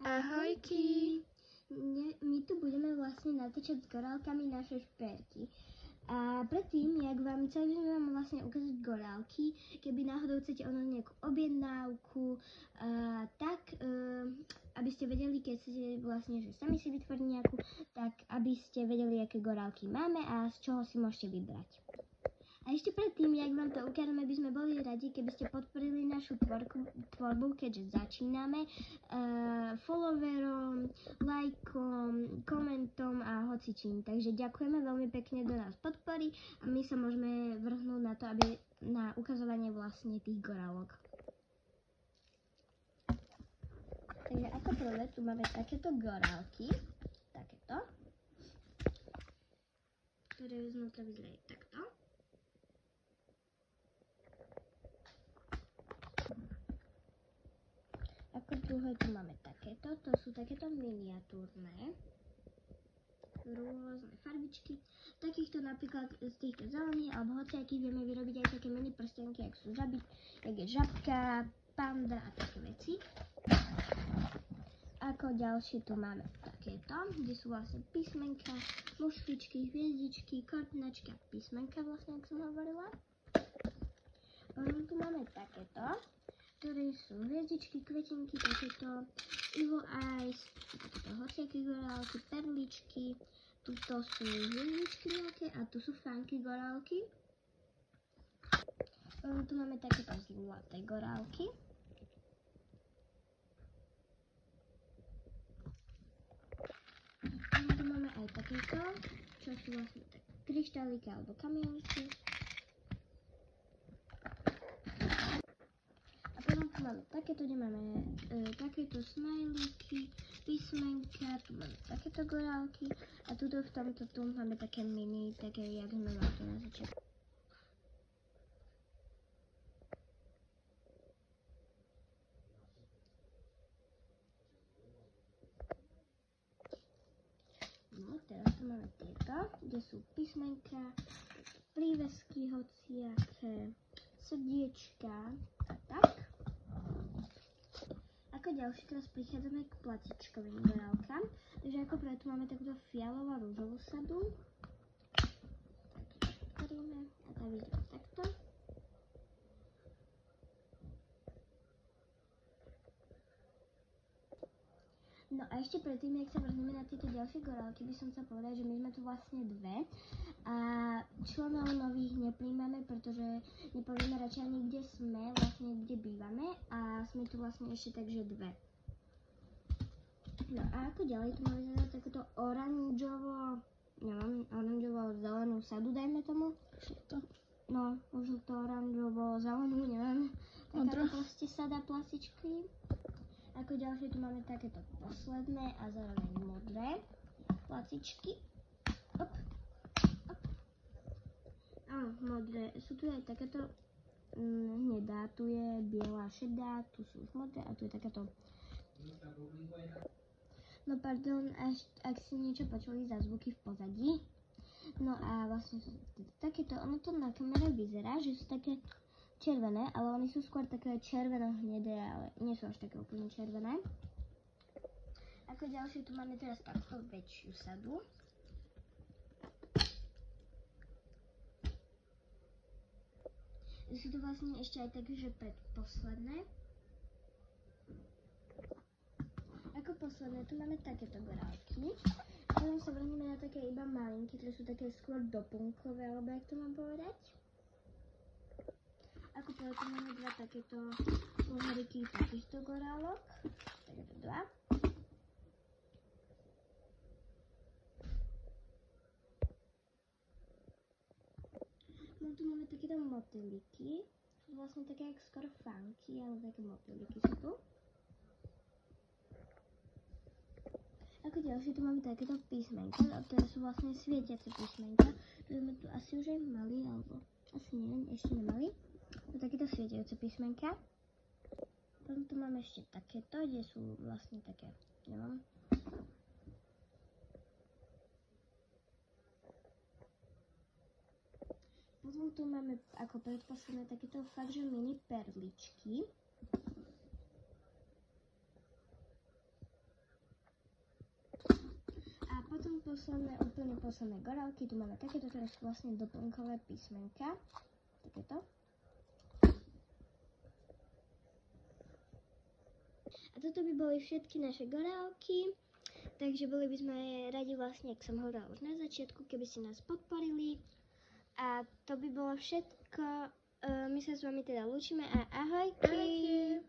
Ahojky! My tu budeme vlastne natáčať s gorálkami naše šperky. A predtým, jak vám chceli by sme vám vlastne ukázať gorálky, keby náhodou chcete o nás nejakú objednávku, aby ste vedeli, keď chcete vlastne, že sami si vytvoriť nejakú, tak aby ste vedeli, aké gorálky máme a z čoho si môžete vybrať. A ešte predtým, jak vám to ukážeme, by sme boli radi, keby ste podporili našu tvorbu, keďže začíname, followerom, lajkom, komentom a hocičím. Takže ďakujeme veľmi pekne, do nás podpory a my sa môžeme vrhnúť na to, na ukazovanie vlastne tých gorálok. Takže ako prvé tu máme takéto gorálky, takéto, ktoré znútra vyzerajú takto. Ako druhé tu máme takéto, to sú takéto miniatúrne, rôzne farbičky. Takýchto napríklad z týchto zelených alebo hociakých vieme vyrobiť aj také mini prstenky, jak sú žaby, jak je žabka, panda a také veci. Ako ďalšie tu máme takéto, kde sú vlastne písmenka, mušličky, hviezdičky, kortinačky a písmenka vlastne, jak som hovorila. Potom tu máme takéto, ktoré sú hviezdičky, kvetinky, takéto Evil Eyes, takéto hociaké gorálky, perličky, tuto sú hviezdičky nejaké a tu sú funky gorálky. Potom tu máme takéto zlaté gorálky. Potom tu máme aj takéto, čo sú vlastne také kryštálika alebo kamienky. Máme takéto, kde máme takéto smajlíky, písmenka, tu máme takéto gorálky a tuto v tomto tu máme také mini, také jak sme vám to na začiatku. No, teraz tu máme tieto, kde sú písmenka, prívesky hociaké, srdiečka a tak. Ako ďalšie teraz prichádzame k platičkovým gorálkam. Takže ako prvé tu máme takúto fialovú a rúžovú sadu. Takže otvoríme a tá vyzerá takto. No a ešte predtým, jak sa vrhneme na tieto ďalšie gorálky, by som chcela povedať, že my sme tu vlastne dve a členov nových nepríjmame, pretože nepovieme radšej ani kde sme, vlastne kde bývame a sme tu vlastne ešte takže dve. No a ako ďalej tu máme takúto oranžovo-zelenú sadu, dajme tomu. No, už to oranžovo-zelenú, neviem, takáto proste sada plastičky. Ako ďalšie tu máme takéto posledné a zároveň modré placičky. Op. Áno, modré. Sú tu aj takéto hnedá, tu je biela, šedá, tu sú už modré a tu je takéto. No pardon, ak si niečo počuli za zvuky v pozadí. No a vlastne sú takéto, ono to na kamere vyzerá, že sú také červené, ale oni sú skôr také červeno-hnedé, ale nie sú až také úplne červené. Ako ďalšie tu máme teraz takto väčšiu sadu. Sú tu vlastne ešte aj také, že predposledné. Ako posledné tu máme takéto gorálky. Potom sa vrhneme na také iba malinké, ktoré sú také skôr doplnkové, alebo jak to mám povedať. Ako prvé tu máme dva takéto pohoriky takýchto gorálok. Takéto dva. No tu máme takéto motýliky. Sú vlastne také jak skoro funky, ale také motýliky sú tu. Ako ďalšie tu máme takéto písmenka, ktoré sú vlastne svietiace písmenka, ktoré sme tu asi už aj mali, alebo asi neviem, ešte nemali. To takéto svietiace písmenka. Potom tu máme ešte takéto, kde sú vlastne také, neviem. Potom tu máme ako predposledné takéto fakt, že mini perličky. úplne posledné gorálky. Tu máme takéto teraz vlastne doplnkové písmenka. Takéto. A toto by boli všetky naše gorálky. Takže boli by sme radi vlastne, ak som hovorila už na začiatku, keby ste nás podporili. A to by bolo všetko. My sa s vami teda lúčime a ahojky.